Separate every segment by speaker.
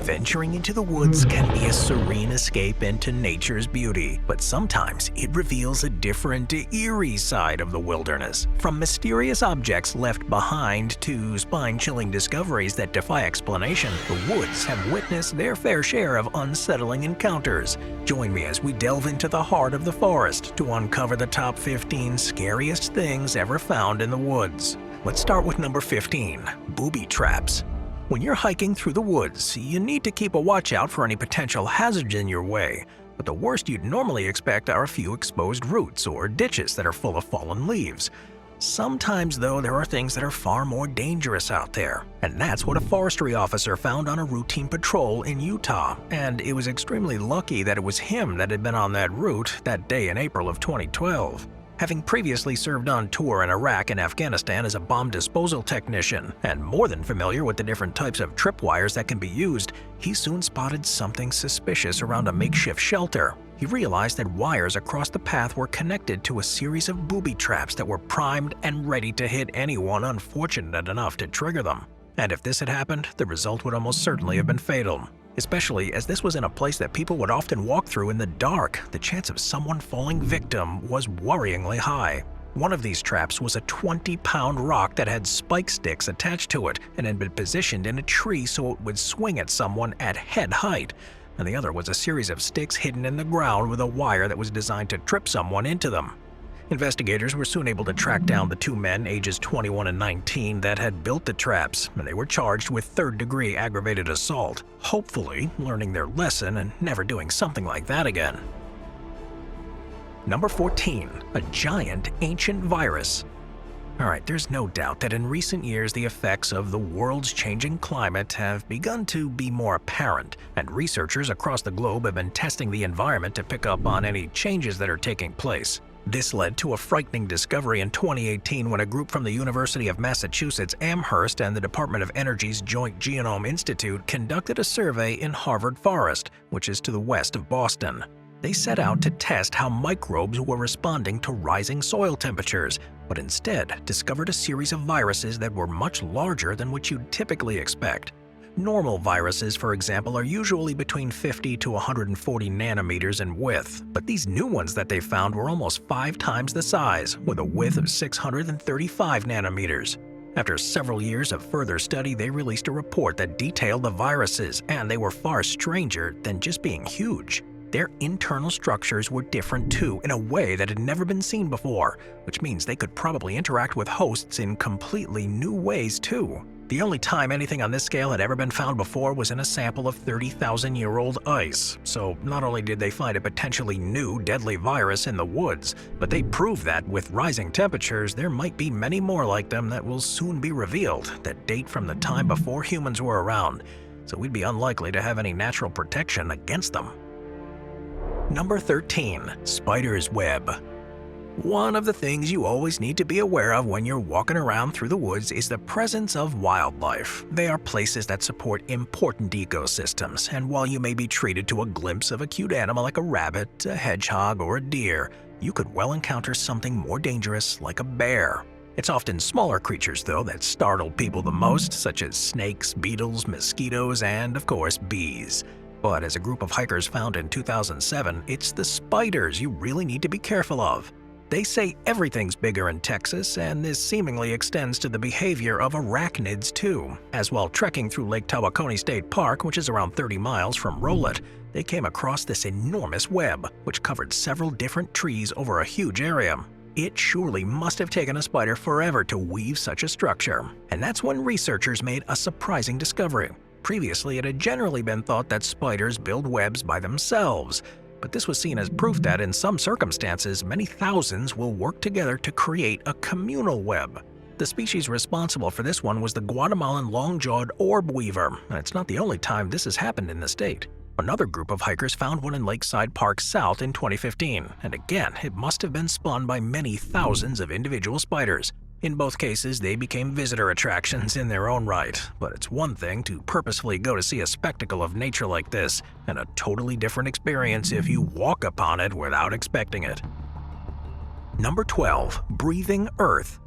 Speaker 1: Venturing into the woods can be a serene escape into nature's beauty, but sometimes it reveals a different, eerie side of the wilderness. From mysterious objects left behind to spine-chilling discoveries that defy explanation, the woods have witnessed their fair share of unsettling encounters. Join me as we delve into the heart of the forest to uncover the top 15 scariest things ever found in the woods. Let's start with number 15, booby traps. When you're hiking through the woods, you need to keep a watch out for any potential hazards in your way, but the worst you'd normally expect are a few exposed roots or ditches that are full of fallen leaves. Sometimes, though, there are things that are far more dangerous out there, and that's what a forestry officer found on a routine patrol in Utah, and it was extremely lucky that it was him that had been on that route that day in April of 2012. Having previously served on tour in Iraq and Afghanistan as a bomb disposal technician, and more than familiar with the different types of tripwires that can be used, he soon spotted something suspicious around a makeshift shelter. He realized that wires across the path were connected to a series of booby traps that were primed and ready to hit anyone unfortunate enough to trigger them. And if this had happened, the result would almost certainly have been fatal. Especially as this was in a place that people would often walk through in the dark, the chance of someone falling victim was worryingly high. One of these traps was a 20-pound rock that had spike sticks attached to it and had been positioned in a tree so it would swing at someone at head height. And the other was a series of sticks hidden in the ground with a wire that was designed to trip someone into them. Investigators were soon able to track down the two men, ages 21 and 19, that had built the traps, and they were charged with third-degree aggravated assault, hopefully learning their lesson and never doing something like that again. Number 14, a giant ancient virus. Alright, there's no doubt that in recent years the effects of the world's changing climate have begun to be more apparent, and researchers across the globe have been testing the environment to pick up on any changes that are taking place. This led to a frightening discovery in 2018 when a group from the University of Massachusetts Amherst and the Department of Energy's Joint Genome Institute conducted a survey in Harvard Forest, which is to the west of Boston. They set out to test how microbes were responding to rising soil temperatures, but instead discovered a series of viruses that were much larger than what you'd typically expect. Normal viruses, for example, are usually between 50 to 140 nanometers in width, but these new ones that they found were almost 5 times the size, with a width of 635 nanometers. After several years of further study, they released a report that detailed the viruses, and they were far stranger than just being huge. Their internal structures were different too, in a way that had never been seen before, which means they could probably interact with hosts in completely new ways too. The only time anything on this scale had ever been found before was in a sample of 30,000-year-old ice, so not only did they find a potentially new deadly virus in the woods, but they proved that with rising temperatures there might be many more like them that will soon be revealed that date from the time before humans were around, so we'd be unlikely to have any natural protection against them. Number 13, spider's web. One of the things you always need to be aware of when you're walking around through the woods is the presence of wildlife. They are places that support important ecosystems, and while you may be treated to a glimpse of a cute animal like a rabbit, a hedgehog, or a deer, you could well encounter something more dangerous like a bear. It's often smaller creatures, though, that startle people the most, such as snakes, beetles, mosquitoes, and, of course, bees. But as a group of hikers found in 2007, it's the spiders you really need to be careful of. They say everything's bigger in Texas, and this seemingly extends to the behavior of arachnids too, as while trekking through Lake Tawakoni State Park, which is around 30 miles from Rolette, they came across this enormous web, which covered several different trees over a huge area. It surely must have taken a spider forever to weave such a structure, and that's when researchers made a surprising discovery. Previously, it had generally been thought that spiders build webs by themselves, but this was seen as proof that in some circumstances, many thousands will work together to create a communal web. The species responsible for this one was the Guatemalan long-jawed orb weaver, and it's not the only time this has happened in the state. Another group of hikers found one in Lakeside Park South in 2015, and again, it must have been spun by many thousands of individual spiders. In both cases, they became visitor attractions in their own right, but it's one thing to purposefully go to see a spectacle of nature like this, and a totally different experience if you walk upon it without expecting it. Number 12. Breathing Earth.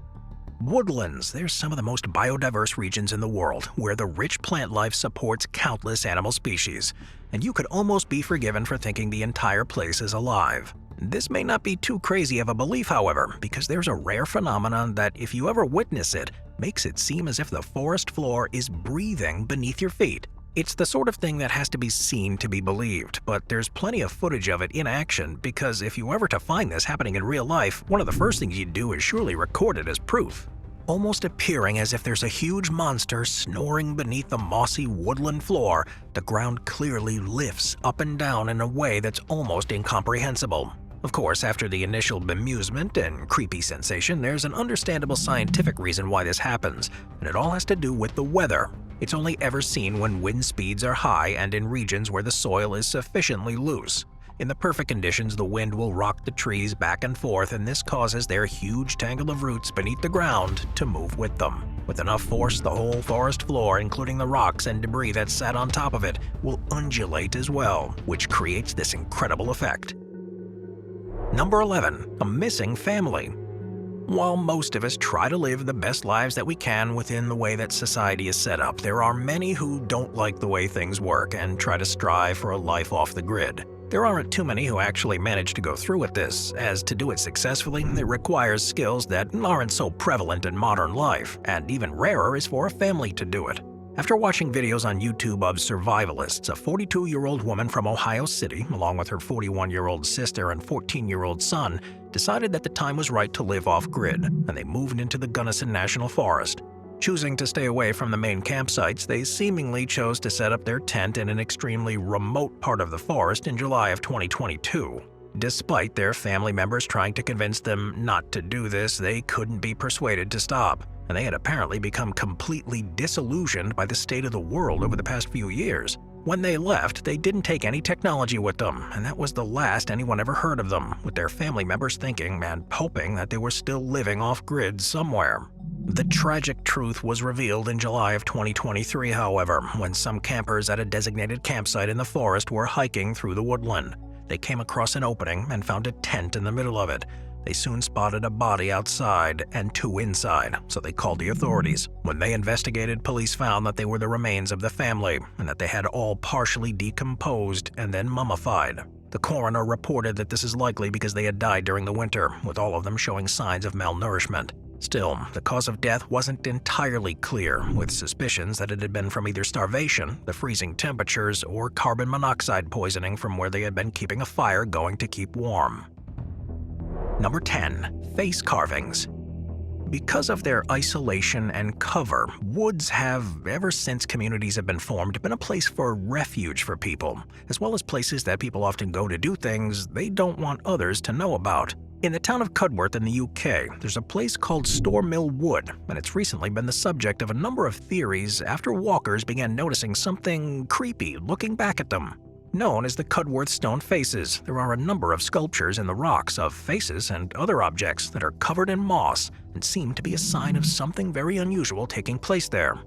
Speaker 1: Woodlands, they're some of the most biodiverse regions in the world, where the rich plant life supports countless animal species, and you could almost be forgiven for thinking the entire place is alive. This may not be too crazy of a belief, however, because there's a rare phenomenon that, if you ever witness it, makes it seem as if the forest floor is breathing beneath your feet. It's the sort of thing that has to be seen to be believed, but there's plenty of footage of it in action, because if you were to find this happening in real life, one of the first things you'd do is surely record it as proof. Almost appearing as if there's a huge monster snoring beneath the mossy woodland floor, the ground clearly lifts up and down in a way that's almost incomprehensible. Of course, after the initial bemusement and creepy sensation, there's an understandable scientific reason why this happens, and it all has to do with the weather. It's only ever seen when wind speeds are high and in regions where the soil is sufficiently loose. In the perfect conditions, the wind will rock the trees back and forth, and this causes their huge tangle of roots beneath the ground to move with them. With enough force, the whole forest floor, including the rocks and debris that sat on top of it, will undulate as well, which creates this incredible effect. Number 11. A missing family. While most of us try to live the best lives that we can within the way that society is set up, there are many who don't like the way things work and try to strive for a life off the grid. There aren't too many who actually manage to go through with this, as to do it successfully, it requires skills that aren't so prevalent in modern life, and even rarer is for a family to do it. After watching videos on YouTube of survivalists, a 42-year-old woman from Ohio City, along with her 41-year-old sister and 14-year-old son, decided that the time was right to live off-grid, and they moved into the Gunnison National Forest. Choosing to stay away from the main campsites, they seemingly chose to set up their tent in an extremely remote part of the forest in July of 2022. Despite their family members trying to convince them not to do this, they couldn't be persuaded to stop, and they had apparently become completely disillusioned by the state of the world over the past few years. When they left, they didn't take any technology with them, and that was the last anyone ever heard of them, with their family members thinking and hoping that they were still living off-grid somewhere. The tragic truth was revealed in July of 2023, however, when some campers at a designated campsite in the forest were hiking through the woodland. They came across an opening and found a tent in the middle of it. They soon spotted a body outside and two inside, so they called the authorities. When they investigated, police found that they were the remains of the family and that they had all partially decomposed and then mummified. The coroner reported that this is likely because they had died during the winter, with all of them showing signs of malnourishment. Still, the cause of death wasn't entirely clear, with suspicions that it had been from either starvation, the freezing temperatures, or carbon monoxide poisoning from where they had been keeping a fire going to keep warm. Number 10. Face carvings. Because of their isolation and cover, woods have, ever since communities have been formed, been a place for refuge for people, as well as places that people often go to do things they don't want others to know about. In the town of Cudworth in the UK, there's a place called Store Mill Wood, and it's recently been the subject of a number of theories after walkers began noticing something creepy looking back at them. Known as the Cudworth Stone Faces, there are a number of sculptures in the rocks of faces and other objects that are covered in moss and seem to be a sign of something very unusual taking place there.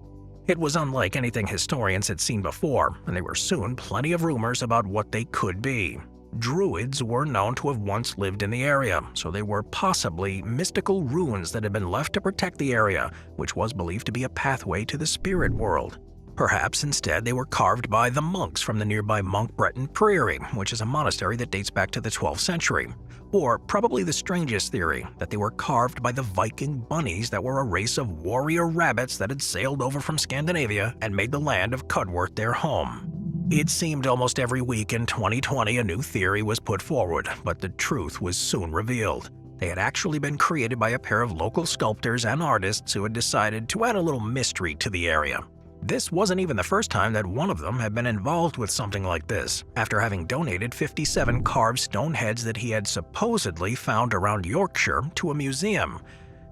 Speaker 1: It was unlike anything historians had seen before, and there were soon plenty of rumors about what they could be. Druids were known to have once lived in the area, so they were possibly mystical ruins that had been left to protect the area, which was believed to be a pathway to the spirit world. Perhaps instead they were carved by the monks from the nearby Monk Breton Priory, which is a monastery that dates back to the 12th century. Or probably the strangest theory, that they were carved by the Viking bunnies that were a race of warrior rabbits that had sailed over from Scandinavia and made the land of Cudworth their home. It seemed almost every week in 2020 a new theory was put forward, but the truth was soon revealed. They had actually been created by a pair of local sculptors and artists who had decided to add a little mystery to the area. This wasn't even the first time that one of them had been involved with something like this, after having donated 57 carved stone heads that he had supposedly found around Yorkshire to a museum.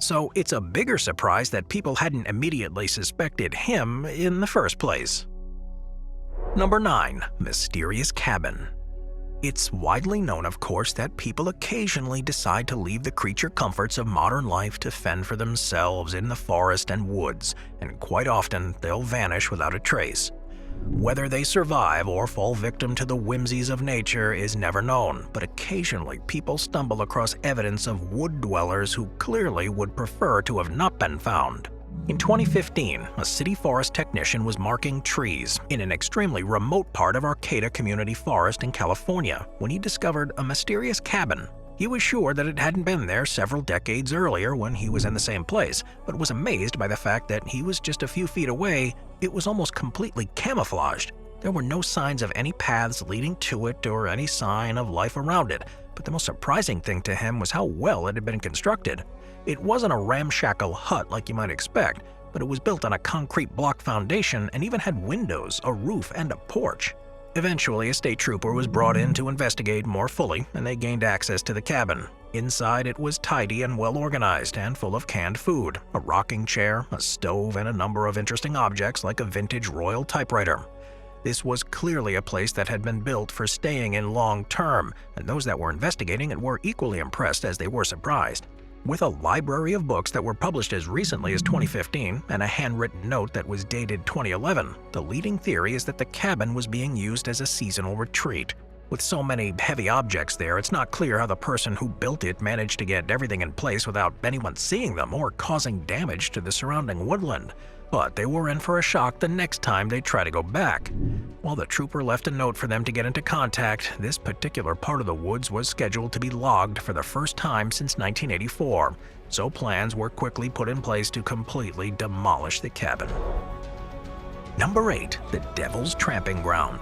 Speaker 1: So it's a bigger surprise that people hadn't immediately suspected him in the first place. Number 9. Mysterious Cabin. It's widely known, of course, that people occasionally decide to leave the creature comforts of modern life to fend for themselves in the forest and woods, and quite often they'll vanish without a trace. Whether they survive or fall victim to the whimsies of nature is never known, but occasionally people stumble across evidence of wood dwellers who clearly would prefer to have not been found. In 2015, a city forest technician was marking trees in an extremely remote part of Arcata Community Forest in California when he discovered a mysterious cabin. He was sure that it hadn't been there several decades earlier when he was in the same place, but was amazed by the fact that he was just a few feet away. It was almost completely camouflaged. There were no signs of any paths leading to it or any sign of life around it, but the most surprising thing to him was how well it had been constructed. It wasn't a ramshackle hut like you might expect, but it was built on a concrete block foundation and even had windows, a roof, and a porch. Eventually, a state trooper was brought in to investigate more fully, and they gained access to the cabin. Inside, it was tidy and well organized and full of canned food, a rocking chair, a stove, and a number of interesting objects like a vintage Royal typewriter. This was clearly a place that had been built for staying in long term, and those that were investigating it were equally impressed as they were surprised. With a library of books that were published as recently as 2015 and a handwritten note that was dated 2011, the leading theory is that the cabin was being used as a seasonal retreat. With so many heavy objects there, it's not clear how the person who built it managed to get everything in place without anyone seeing them or causing damage to the surrounding woodland. But they were in for a shock the next time they try to go back. While the trooper left a note for them to get into contact, this particular part of the woods was scheduled to be logged for the first time since 1984, so plans were quickly put in place to completely demolish the cabin. Number 8. The Devil's Tramping Ground.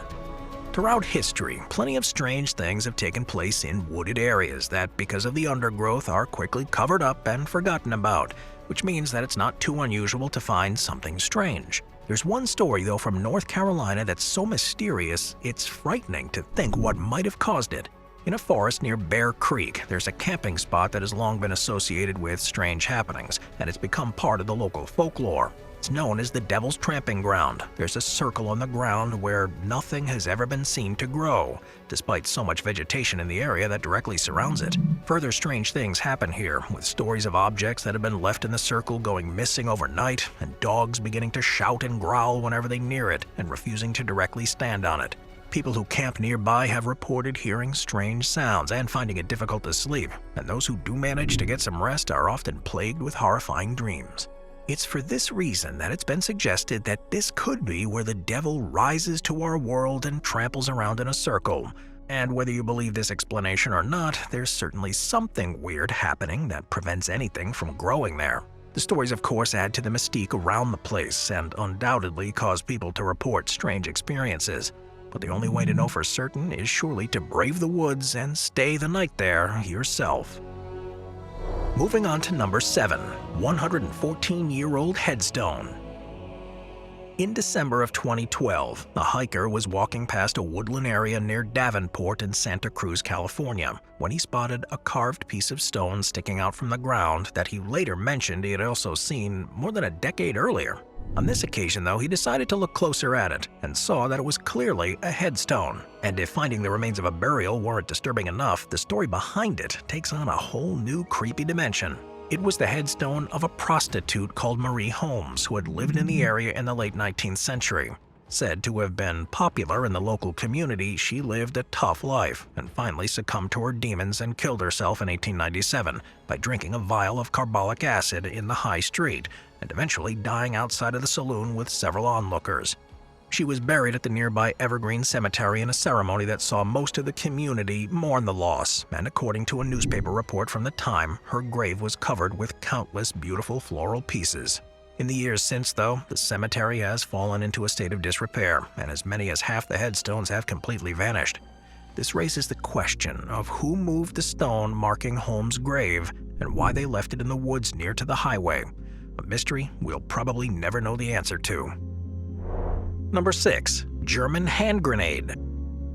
Speaker 1: Throughout history, plenty of strange things have taken place in wooded areas that, because of the undergrowth, are quickly covered up and forgotten about, which means that it's not too unusual to find something strange. There's one story, though, from North Carolina that's so mysterious, it's frightening to think what might have caused it. In a forest near Bear Creek, there's a camping spot that has long been associated with strange happenings, and it's become part of the local folklore. It's known as the Devil's Tramping Ground. There's a circle on the ground where nothing has ever been seen to grow, despite so much vegetation in the area that directly surrounds it. Further strange things happen here, with stories of objects that have been left in the circle going missing overnight, and dogs beginning to shout and growl whenever they near it and refusing to directly stand on it. People who camp nearby have reported hearing strange sounds and finding it difficult to sleep, and those who do manage to get some rest are often plagued with horrifying dreams. It's for this reason that it's been suggested that this could be where the devil rises to our world and tramples around in a circle. And whether you believe this explanation or not, there's certainly something weird happening that prevents anything from growing there. The stories, of course, add to the mystique around the place and undoubtedly cause people to report strange experiences. But the only way to know for certain is surely to brave the woods and stay the night there yourself. Moving on to number 7, 114-year-old Headstone. In December of 2012, a hiker was walking past a woodland area near Davenport in Santa Cruz, California, when he spotted a carved piece of stone sticking out from the ground that he later mentioned he had also seen more than a decade earlier. On this occasion, though, he decided to look closer at it and saw that it was clearly a headstone. And if finding the remains of a burial weren't disturbing enough, the story behind it takes on a whole new creepy dimension. It was the headstone of a prostitute called Marie Holmes who had lived in the area in the late 19th century. Said to have been popular in the local community, she lived a tough life and finally succumbed to her demons and killed herself in 1897 by drinking a vial of carbolic acid in the high street, and eventually dying outside of the saloon with several onlookers. She was buried at the nearby Evergreen Cemetery in a ceremony that saw most of the community mourn the loss, and according to a newspaper report from the time, her grave was covered with countless beautiful floral pieces. In the years since, though, the cemetery has fallen into a state of disrepair, and as many as half the headstones have completely vanished. This raises the question of who moved the stone marking Holmes' grave and why they left it in the woods near to the highway. A mystery we'll probably never know the answer to. Number 6. German hand grenade.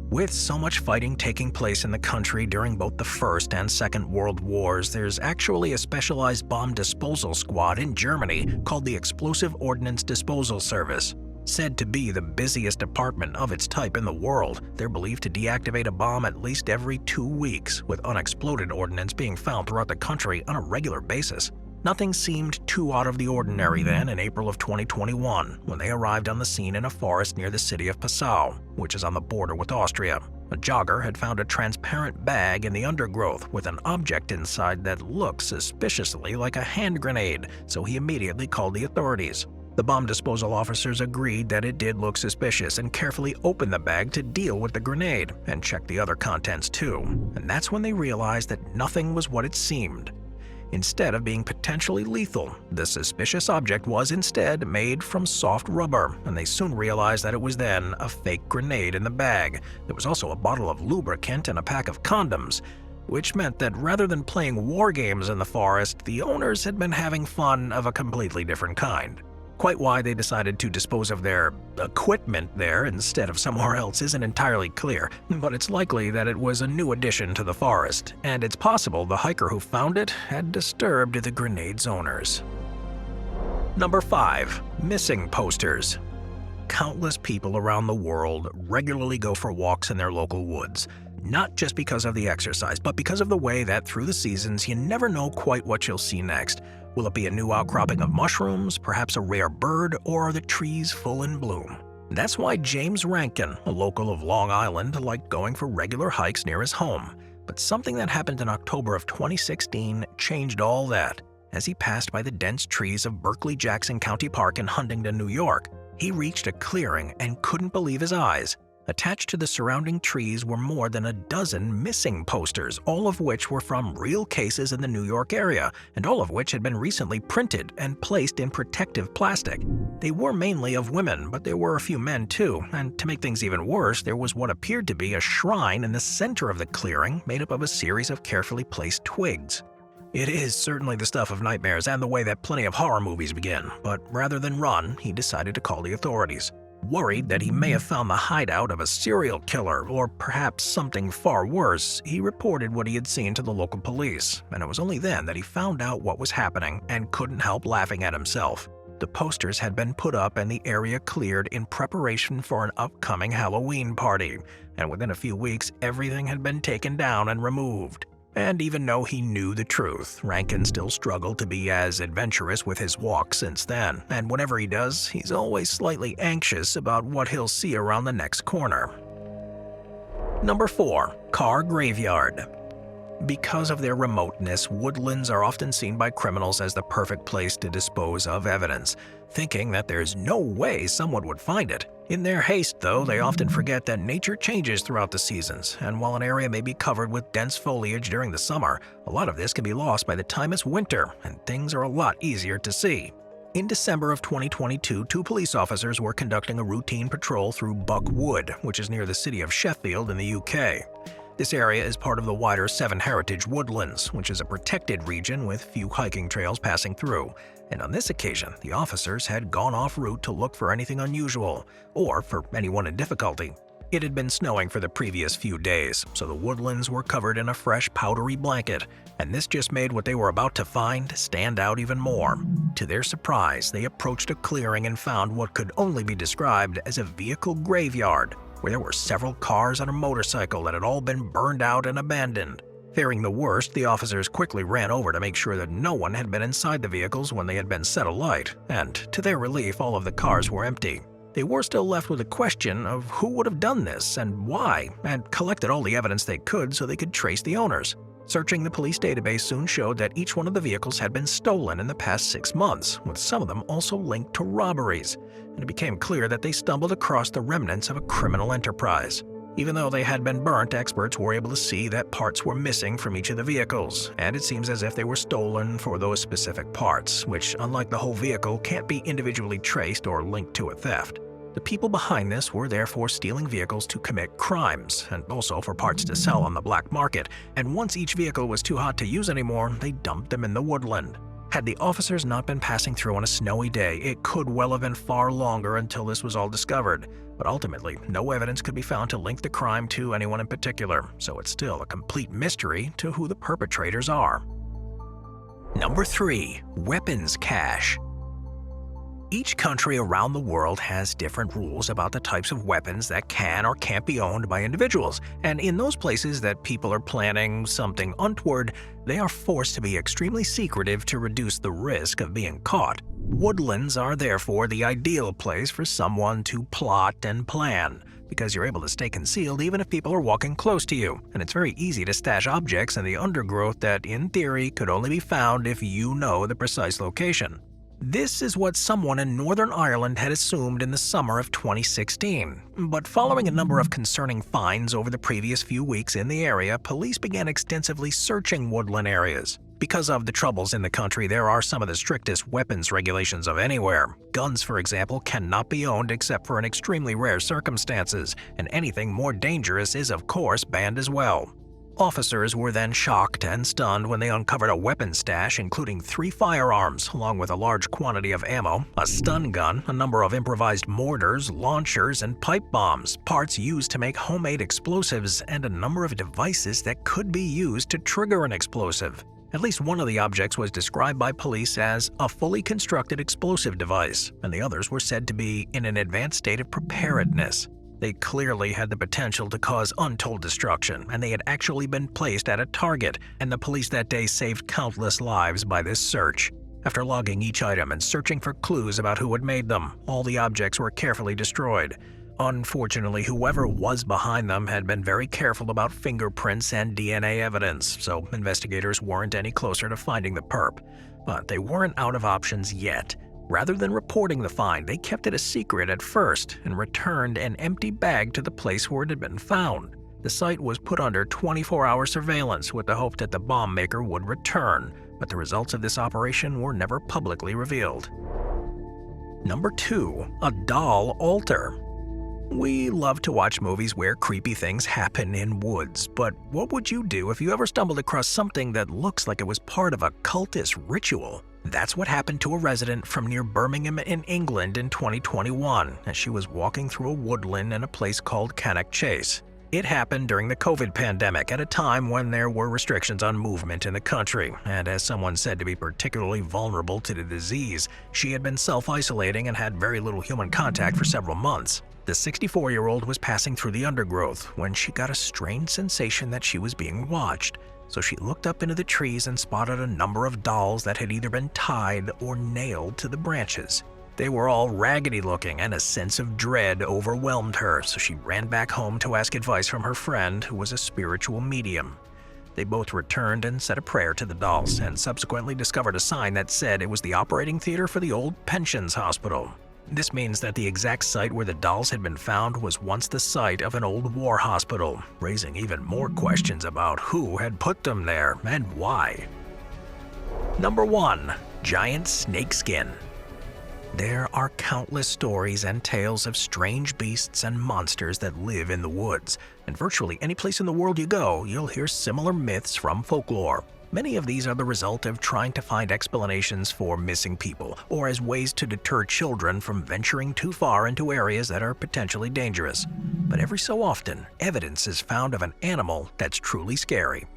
Speaker 1: With so much fighting taking place in the country during both the First and Second World Wars, there's actually a specialized bomb disposal squad in Germany called the Explosive Ordnance Disposal Service. Said to be the busiest department of its type in the world, they're believed to deactivate a bomb at least every 2 weeks, with unexploded ordnance being found throughout the country on a regular basis. Nothing seemed too out of the ordinary then in April of 2021 when they arrived on the scene in a forest near the city of Passau, which is on the border with Austria. A jogger had found a transparent bag in the undergrowth with an object inside that looked suspiciously like a hand grenade, so he immediately called the authorities. The bomb disposal officers agreed that it did look suspicious and carefully opened the bag to deal with the grenade and check the other contents too. And that's when they realized that nothing was what it seemed. Instead of being potentially lethal, the suspicious object was instead made from soft rubber, and they soon realized that it was then a fake grenade in the bag. There was also a bottle of lubricant and a pack of condoms, which meant that rather than playing war games in the forest, the owners had been having fun of a completely different kind. Quite why they decided to dispose of their equipment there instead of somewhere else isn't entirely clear, but it's likely that it was a new addition to the forest, and it's possible the hiker who found it had disturbed the grenade's owners. Number 5. Missing posters. Countless people around the world regularly go for walks in their local woods, not just because of the exercise, but because of the way that through the seasons you never know quite what you'll see next. Will it be a new outcropping of mushrooms, perhaps a rare bird, or are the trees full in bloom? That's why James Rankin, a local of Long Island, liked going for regular hikes near his home. But something that happened in October of 2016 changed all that. As he passed by the dense trees of Berkeley-Jackson County Park in Huntington, New York, he reached a clearing and couldn't believe his eyes. Attached to the surrounding trees were more than a dozen missing posters, all of which were from real cases in the New York area, and all of which had been recently printed and placed in protective plastic. They were mainly of women, but there were a few men too, and to make things even worse, there was what appeared to be a shrine in the center of the clearing made up of a series of carefully placed twigs. It is certainly the stuff of nightmares and the way that plenty of horror movies begin, but rather than run, he decided to call the authorities. Worried that he may have found the hideout of a serial killer or perhaps something far worse, he reported what he had seen to the local police, and it was only then that he found out what was happening and couldn't help laughing at himself. The posters had been put up and the area cleared in preparation for an upcoming Halloween party, and within a few weeks everything had been taken down and removed. And even though he knew the truth, Rankin still struggled to be as adventurous with his walks since then, and whenever he does, he's always slightly anxious about what he'll see around the next corner. Number 4. Car Graveyard. Because of their remoteness, woodlands are often seen by criminals as the perfect place to dispose of evidence, thinking that there's no way someone would find it. In their haste, though, they often forget that nature changes throughout the seasons, and while an area may be covered with dense foliage during the summer, a lot of this can be lost by the time it's winter, and things are a lot easier to see. In December of 2022, 2 police officers were conducting a routine patrol through Buck Wood, which is near the city of Sheffield in the UK. This area is part of the wider Seven Heritage Woodlands, which is a protected region with few hiking trails passing through. And on this occasion, the officers had gone off route to look for anything unusual, or for anyone in difficulty. It had been snowing for the previous few days, so the woodlands were covered in a fresh powdery blanket, and this just made what they were about to find stand out even more. To their surprise, they approached a clearing and found what could only be described as a vehicle graveyard, where there were several cars and a motorcycle that had all been burned out and abandoned. Fearing the worst, the officers quickly ran over to make sure that no one had been inside the vehicles when they had been set alight, and to their relief, all of the cars were empty. They were still left with a question of who would have done this and why, and collected all the evidence they could so they could trace the owners. Searching the police database soon showed that each one of the vehicles had been stolen in the past 6 months, with some of them also linked to robberies, and it became clear that they stumbled across the remnants of a criminal enterprise. Even though they had been burnt, experts were able to see that parts were missing from each of the vehicles, and it seems as if they were stolen for those specific parts, which, unlike the whole vehicle, can't be individually traced or linked to a theft. The people behind this were therefore stealing vehicles to commit crimes, and also for parts to sell on the black market, and once each vehicle was too hot to use anymore, they dumped them in the woodland. Had the officers not been passing through on a snowy day, it could well have been far longer until this was all discovered. But ultimately, no evidence could be found to link the crime to anyone in particular, so it's still a complete mystery to who the perpetrators are. Number 3. Weapons Cache. Each country around the world has different rules about the types of weapons that can or can't be owned by individuals, and in those places that people are planning something untoward, they are forced to be extremely secretive to reduce the risk of being caught. Woodlands are therefore the ideal place for someone to plot and plan, because you're able to stay concealed even if people are walking close to you, and it's very easy to stash objects in the undergrowth that, in theory, could only be found if you know the precise location. This is what someone in Northern Ireland had assumed in the summer of 2016. But following a number of concerning finds over the previous few weeks in the area, police began extensively searching woodland areas. Because of the troubles in the country, there are some of the strictest weapons regulations of anywhere. Guns, for example, cannot be owned except for in extremely rare circumstances, and anything more dangerous is of course banned as well. Officers were then shocked and stunned when they uncovered a weapons stash including 3 firearms, along with a large quantity of ammo, a stun gun, a number of improvised mortars, launchers, and pipe bombs, parts used to make homemade explosives, and a number of devices that could be used to trigger an explosive. At least one of the objects was described by police as a fully constructed explosive device, and the others were said to be in an advanced state of preparedness. They clearly had the potential to cause untold destruction, and they had actually been placed at a target, and the police that day saved countless lives by this search. After logging each item and searching for clues about who had made them, all the objects were carefully destroyed. Unfortunately, whoever was behind them had been very careful about fingerprints and DNA evidence, so investigators weren't any closer to finding the perp. But they weren't out of options yet. Rather than reporting the find, they kept it a secret at first and returned an empty bag to the place where it had been found. The site was put under 24-hour surveillance with the hope that the bomb maker would return, but the results of this operation were never publicly revealed. Number 2. A doll altar. We love to watch movies where creepy things happen in woods, but what would you do if you ever stumbled across something that looks like it was part of a cultist ritual? That's what happened to a resident from near Birmingham in England in 2021 as she was walking through a woodland in a place called Cannock Chase. It happened during the COVID pandemic at a time when there were restrictions on movement in the country, and as someone said to be particularly vulnerable to the disease, she had been self-isolating and had very little human contact for several months. The 64-year-old was passing through the undergrowth when she got a strange sensation that she was being watched. So she looked up into the trees and spotted a number of dolls that had either been tied or nailed to the branches. They were all raggedy looking, and a sense of dread overwhelmed her, so she ran back home to ask advice from her friend, who was a spiritual medium. They both returned and said a prayer to the dolls, and subsequently discovered a sign that said it was the operating theater for the old pensions hospital. This means that the exact site where the dolls had been found was once the site of an old war hospital, raising even more questions about who had put them there and why. Number 1. Giant snakeskin. There are countless stories and tales of strange beasts and monsters that live in the woods, and virtually any place in the world you go, you'll hear similar myths from folklore. Many of these are the result of trying to find explanations for missing people, or as ways to deter children from venturing too far into areas that are potentially dangerous. But every so often, evidence is found of an animal that's truly scary.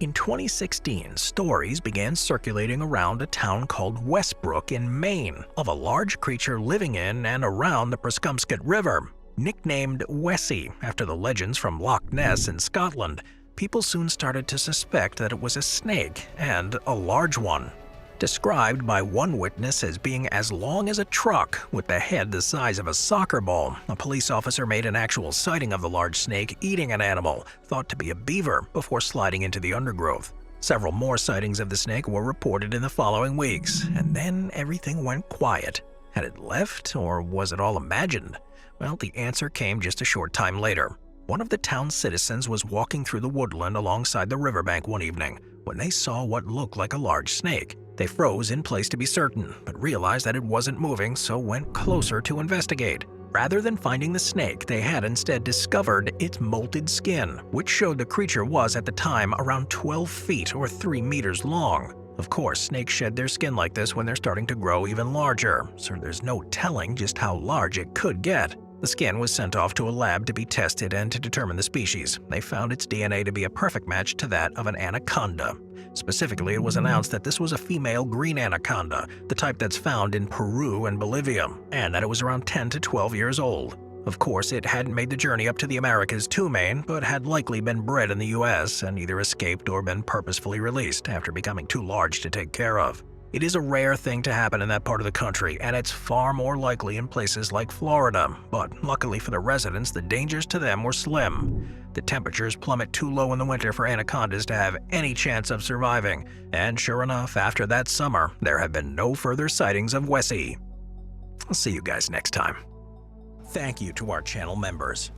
Speaker 1: In 2016, stories began circulating around a town called Westbrook in Maine of a large creature living in and around the Prescomscot River. Nicknamed Wessie after the legends from Loch Ness in Scotland, people soon started to suspect that it was a snake, and a large one. Described by one witness as being as long as a truck with the head the size of a soccer ball, a police officer made an actual sighting of the large snake eating an animal, thought to be a beaver, before sliding into the undergrowth. Several more sightings of the snake were reported in the following weeks, and then everything went quiet. Had it left, or was it all imagined? Well, the answer came just a short time later. One of the town's citizens was walking through the woodland alongside the riverbank one evening when they saw what looked like a large snake. They froze in place to be certain, but realized that it wasn't moving, so went closer to investigate. Rather than finding the snake, they had instead discovered its molted skin, which showed the creature was at the time around 12 feet or 3 meters long. Of course, snakes shed their skin like this when they're starting to grow even larger, so there's no telling just how large it could get. The skin was sent off to a lab to be tested and to determine the species. They found its DNA to be a perfect match to that of an anaconda. Specifically, it was announced that this was a female green anaconda, the type that's found in Peru and Bolivia, and that it was around 10 to 12 years old. Of course, it hadn't made the journey up to the Americas to Maine, but had likely been bred in the US and either escaped or been purposefully released after becoming too large to take care of. It is a rare thing to happen in that part of the country, and it's far more likely in places like Florida, but luckily for the residents, the dangers to them were slim. The temperatures plummet too low in the winter for anacondas to have any chance of surviving, and sure enough, after that summer, there have been no further sightings of Wessie. I'll see you guys next time. Thank you to our channel members.